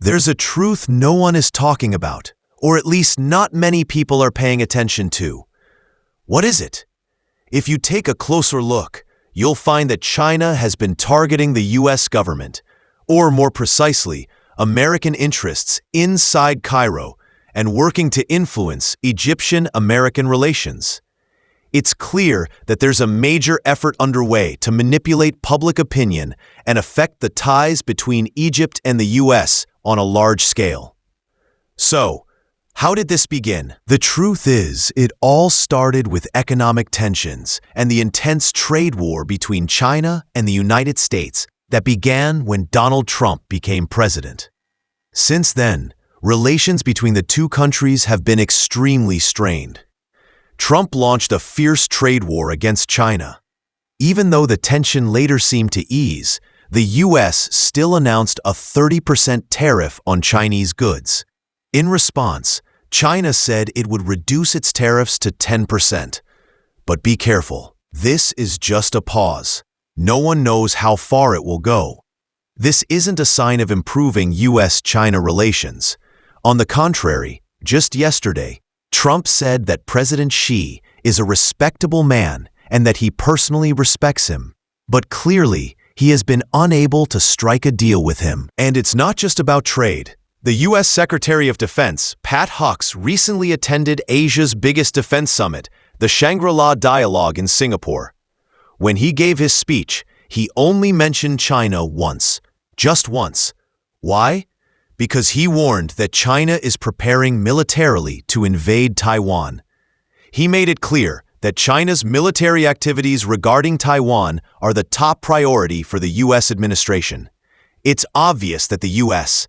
There's a truth no one is talking about, or at least not many people are paying attention to. What is it? If you take a closer look, you'll find that China has been targeting the U.S. government, or more precisely, American interests inside Cairo, and working to influence Egyptian-American relations. It's clear that there's a major effort underway to manipulate public opinion and affect the ties between Egypt and the U.S. on a large scale. So, how did this begin? The truth is, it all started with economic tensions and the intense trade war between China and the United States that began when Donald Trump became president. Since then, relations between the two countries have been extremely strained. Trump launched a fierce trade war against China. Even though the tension later seemed to ease, the U.S. still announced a 30% tariff on Chinese goods. In response, China said it would reduce its tariffs to 10%. But be careful, this is just a pause. No one knows how far it will go. This isn't a sign of improving U.S.-China relations. On the contrary, just yesterday, Trump said that President Xi is a respectable man and that he personally respects him. But clearly, he has been unable to strike a deal with him. And it's not just about trade. The U.S. Secretary of Defense, Pat Hux, recently attended Asia's biggest defense summit, the Shangri-La Dialogue in Singapore. When he gave his speech, he only mentioned China once. Just once. Why? Because he warned that China is preparing militarily to invade Taiwan. He made it clear that China's military activities regarding Taiwan are the top priority for the U.S. administration. It's obvious that the U.S.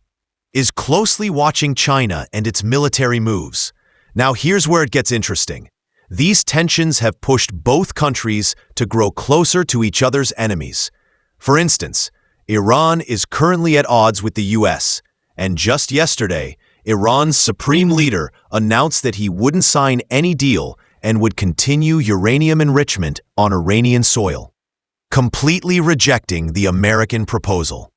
is closely watching China and its military moves. Now here's where it gets interesting. These tensions have pushed both countries to grow closer to each other's enemies. For instance, Iran is currently at odds with the U.S., and just yesterday, Iran's supreme leader announced that he wouldn't sign any deal and would continue uranium enrichment on Iranian soil, completely rejecting the American proposal.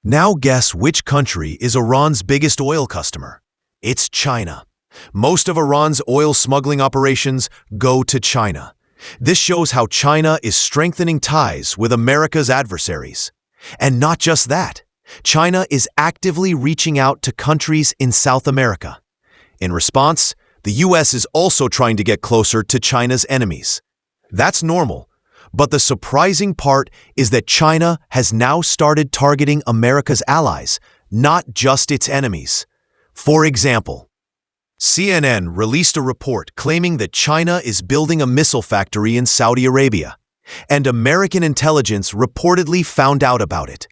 Now guess which country is Iran's biggest oil customer? It's China. Most of Iran's oil smuggling operations go to China. This shows how China is strengthening ties with America's adversaries. And not just that. China is actively reaching out to countries in South America. In response, the U.S. is also trying to get closer to China's enemies. That's normal, but the surprising part is that China has now started targeting America's allies, not just its enemies. For example, CNN released a report claiming that China is building a missile factory in Saudi Arabia, and American intelligence reportedly found out about it.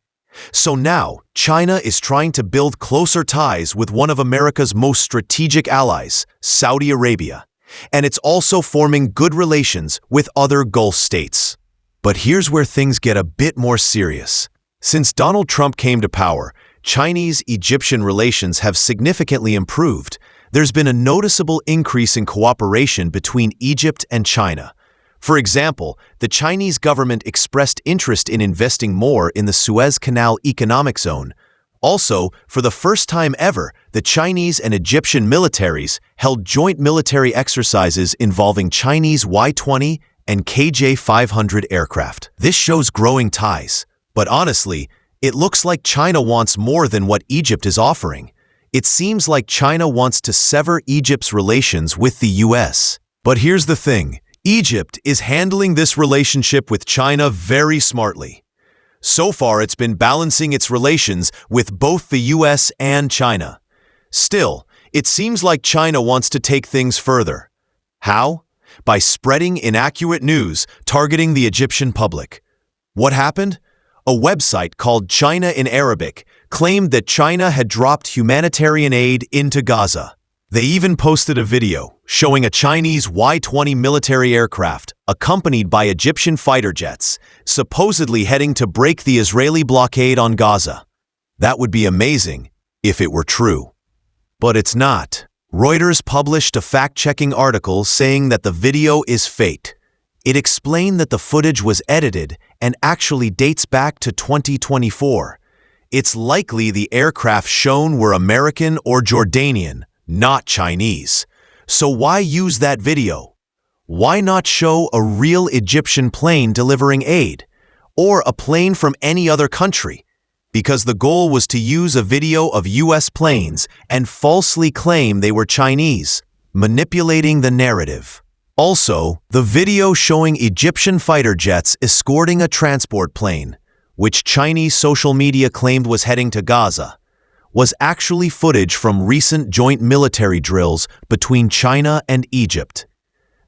So now, China is trying to build closer ties with one of America's most strategic allies, Saudi Arabia, and it's also forming good relations with other Gulf states. But here's where things get a bit more serious. Since Donald Trump came to power, Chinese-Egyptian relations have significantly improved. There's been a noticeable increase in cooperation between Egypt and China. For example, the Chinese government expressed interest in investing more in the Suez Canal economic zone. Also, for the first time ever, the Chinese and Egyptian militaries held joint military exercises involving Chinese Y-20 and KJ-500 aircraft. This shows growing ties. But honestly, it looks like China wants more than what Egypt is offering. It seems like China wants to sever Egypt's relations with the U.S. But here's the thing. Egypt is handling this relationship with China very smartly. So far, it's been balancing its relations with both the U.S. and China. Still, it seems like China wants to take things further. How? By spreading inaccurate news targeting the Egyptian public. What happened? A website called China in Arabic claimed that China had dropped humanitarian aid into Gaza. They even posted a video showing a Chinese Y-20 military aircraft accompanied by Egyptian fighter jets, supposedly heading to break the Israeli blockade on Gaza. That would be amazing if it were true. But it's not. Reuters published a fact-checking article saying that the video is fake. It explained that the footage was edited and actually dates back to 2024. it's likely the aircraft shown were American or Jordanian, not Chinese. So why use that video? Why not show a real Egyptian plane delivering aid? Or a plane from any other country? Because the goal was to use a video of US planes and falsely claim they were Chinese, manipulating the narrative. Also, the video showing Egyptian fighter jets escorting a transport plane, which Chinese social media claimed was heading to Gaza, was actually footage from recent joint military drills between China and Egypt.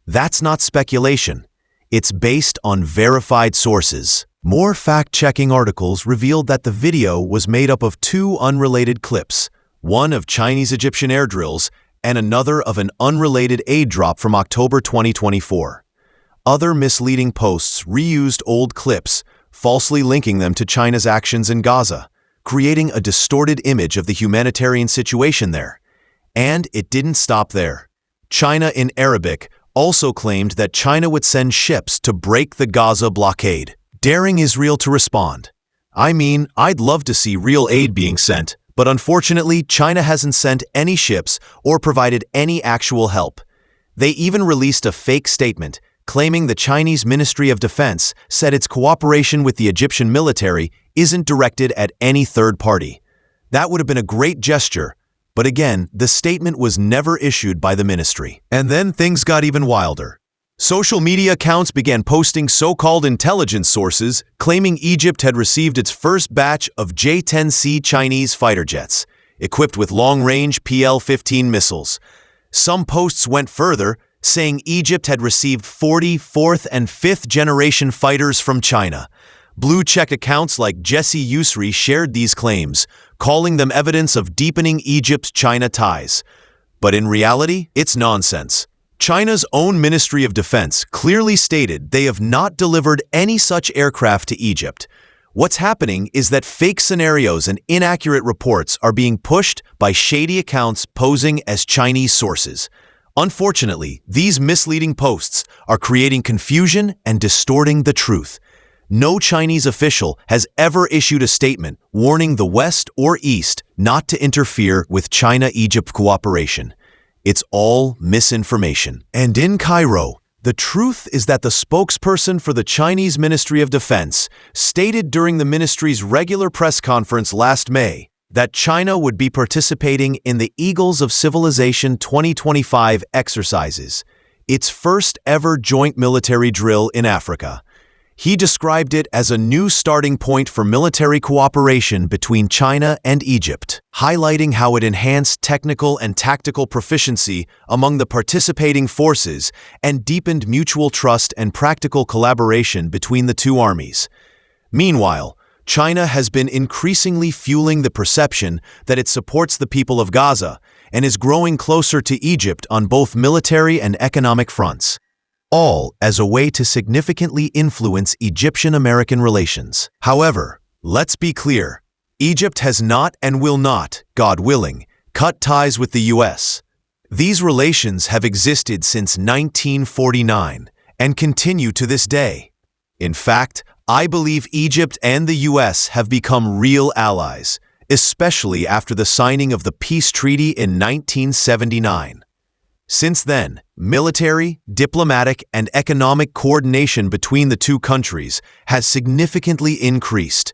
That's not speculation. It's based on verified sources. More fact-checking articles revealed that the video was made up of two unrelated clips, one of Chinese-Egyptian air drills and another of an unrelated aid drop from October 2024. Other misleading posts reused old clips, falsely linking them to China's actions in Gaza, creating a distorted image of the humanitarian situation there. And it didn't stop there. China in Arabic also claimed that China would send ships to break the Gaza blockade, daring Israel to respond. I mean, I'd love to see real aid being sent, but unfortunately, China hasn't sent any ships or provided any actual help. They even released a fake statement claiming the Chinese Ministry of Defense said its cooperation with the Egyptian military isn't directed at any third party. That would have been a great gesture, but again, the statement was never issued by the ministry. And then things got even wilder. Social media accounts began posting so-called intelligence sources claiming Egypt had received its first batch of J-10C Chinese fighter jets, equipped with long-range PL-15 missiles. Some posts went further, saying Egypt had received 40 fourth and fifth generation fighters from China. Blue-check accounts like Jesse Usri shared these claims, calling them evidence of deepening Egypt's China ties. But in reality, it's nonsense. China's own Ministry of Defense clearly stated they have not delivered any such aircraft to Egypt. What's happening is that fake scenarios and inaccurate reports are being pushed by shady accounts posing as Chinese sources. Unfortunately, these misleading posts are creating confusion and distorting the truth. No Chinese official has ever issued a statement warning the West or East not to interfere with China-Egypt cooperation. It's all misinformation. And in Cairo, the truth is that the spokesperson for the Chinese Ministry of Defense stated during the ministry's regular press conference last May that China would be participating in the Eagles of Civilization 2025 exercises, its first ever joint military drill in Africa. He described it as a new starting point for military cooperation between China and Egypt, highlighting how it enhanced technical and tactical proficiency among the participating forces and deepened mutual trust and practical collaboration between the two armies. Meanwhile, China has been increasingly fueling the perception that it supports the people of Gaza and is growing closer to Egypt on both military and economic fronts, all as a way to significantly influence Egyptian-American relations. However, let's be clear, Egypt has not and will not, God willing, cut ties with the U.S. These relations have existed since 1949 and continue to this day. In fact, I believe Egypt and the U.S. have become real allies, especially after the signing of the peace treaty in 1979. Since then, military, diplomatic, and economic coordination between the two countries has significantly increased.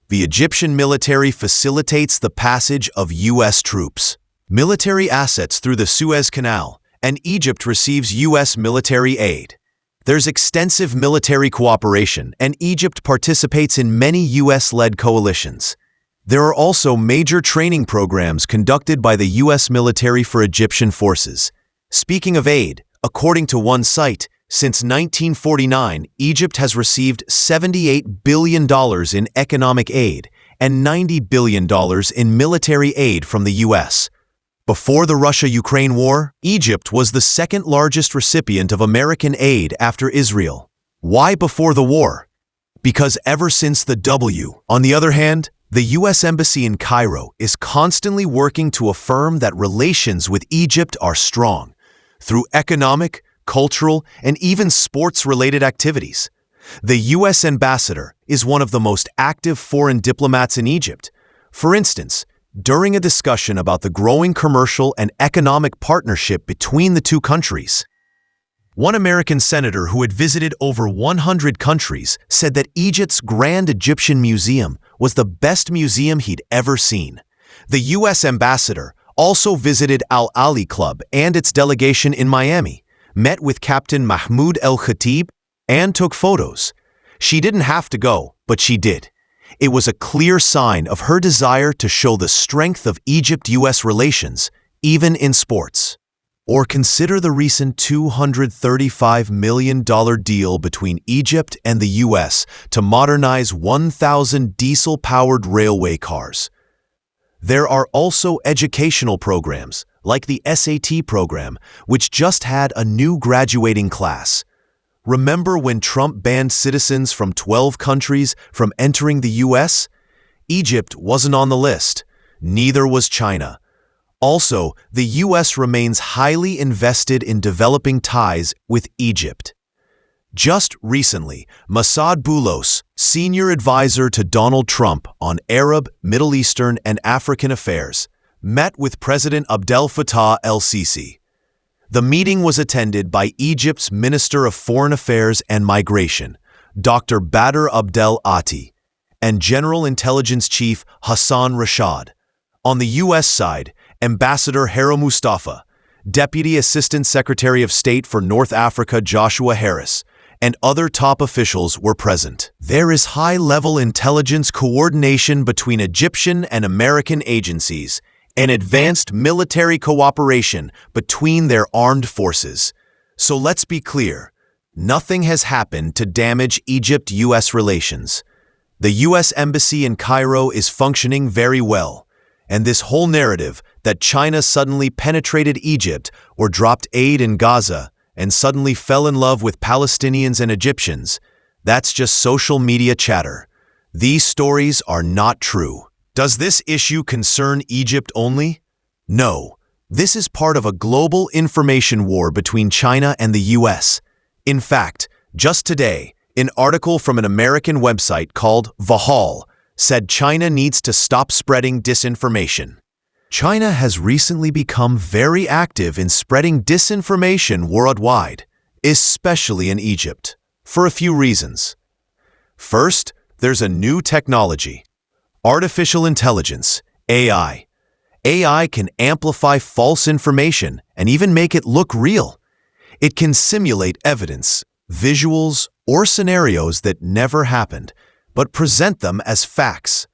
The Egyptian military facilitates the passage of U.S. troops, military assets through the Suez Canal, and Egypt receives U.S. military aid. There's extensive military cooperation, and Egypt participates in many U.S.-led coalitions. There are also major training programs conducted by the U.S. military for Egyptian forces. Speaking of aid, according to one site, since 1949, Egypt has received $78 billion in economic aid and $90 billion in military aid from the U.S. Before the Russia-Ukraine war, Egypt was the second largest recipient of American aid after Israel. Why before the war? Because ever since the W. On the other hand, the U.S. Embassy in Cairo is constantly working to affirm that relations with Egypt are strong, through economic, cultural, and even sports-related activities. The U.S. ambassador is one of the most active foreign diplomats in Egypt, For instance, during a discussion about the growing commercial and economic partnership between the two countries, one American senator who had visited over 100 countries said that Egypt's Grand Egyptian Museum was the best museum he'd ever seen. The U.S. ambassador also visited Al Ali Club and its delegation in Miami, met with Captain Mahmoud El Khatib, and took photos. She didn't have to go, but she did. It was a clear sign of her desire to show the strength of Egypt-U.S. relations, even in sports. Or consider the recent $235 million deal between Egypt and the U.S. to modernize 1,000 diesel-powered railway cars. There are also educational programs, like the SAT program, which just had a new graduating class. Remember when Trump banned citizens from 12 countries from entering the U.S.? Egypt wasn't on the list. Neither was China. Also, the U.S. remains highly invested in developing ties with Egypt. Just recently, Massad Boulos, senior advisor to Donald Trump on Arab, Middle Eastern, and African affairs, met with President Abdel Fattah el-Sisi. The meeting was attended by Egypt's Minister of Foreign Affairs and Migration, Dr. Badr Abdel Ati, and General Intelligence Chief Hassan Rashad. On the U.S. side, Ambassador Haro Mustafa, Deputy Assistant Secretary of State for North Africa Joshua Harris, and other top officials were present. There is high-level intelligence coordination between Egyptian and American agencies and advanced military cooperation between their armed forces. So let's be clear, nothing has happened to damage Egypt-U.S. relations. The U.S. Embassy in Cairo is functioning very well, and this whole narrative that China suddenly penetrated Egypt or dropped aid in Gaza and suddenly fell in love with Palestinians and Egyptians, that's just social media chatter. These stories are not true. Does this issue concern Egypt only? No. This is part of a global information war between China and the U.S. In fact, just today, an article from an American website called Vahal said China needs to stop spreading disinformation. China has recently become very active in spreading disinformation worldwide, especially in Egypt, for a few reasons. First, there's a new technology, artificial intelligence, AI. AI can amplify false information and even make it look real. It can simulate evidence, visuals, or scenarios that never happened, but present them as facts.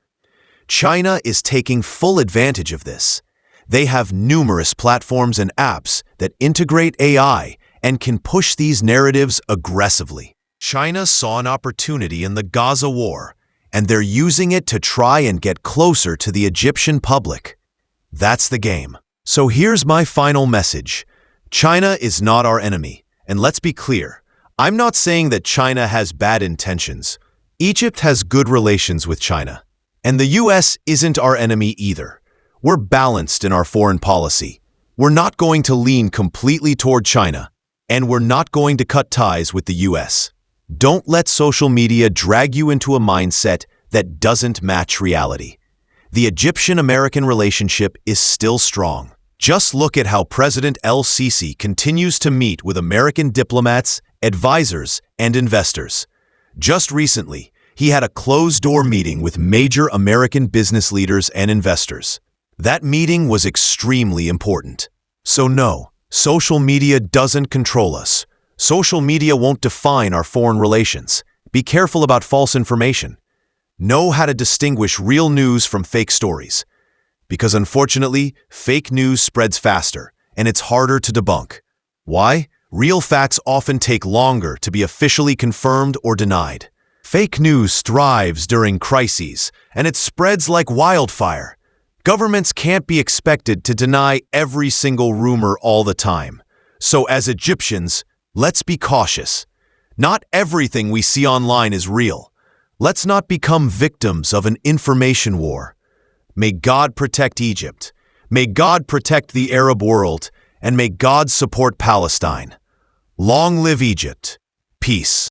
China is taking full advantage of this. They have numerous platforms and apps that integrate AI and can push these narratives aggressively. China saw an opportunity in the Gaza war, and they're using it to try and get closer to the Egyptian public. That's the game. So here's my final message. China is not our enemy, and let's be clear. I'm not saying that China has bad intentions. Egypt has good relations with China. And the U.S. isn't our enemy either. We're balanced in our foreign policy. We're not going to lean completely toward China, and we're not going to cut ties with the U.S. Don't let social media drag you into a mindset that doesn't match reality. The Egyptian-American relationship is still strong. Just look at how President el-Sisi continues to meet with American diplomats, advisors, and investors. Just recently, he had a closed-door meeting with major American business leaders and investors. That meeting was extremely important. So no, social media doesn't control us. Social media won't define our foreign relations. Be careful about false information. Know how to distinguish real news from fake stories. Because unfortunately, fake news spreads faster, and it's harder to debunk. Why? Real facts often take longer to be officially confirmed or denied. Fake news thrives during crises, and it spreads like wildfire. Governments can't be expected to deny every single rumor all the time. So as Egyptians, let's be cautious. Not everything we see online is real. Let's not become victims of an information war. May God protect Egypt. May God protect the Arab world, and may God support Palestine. Long live Egypt. Peace.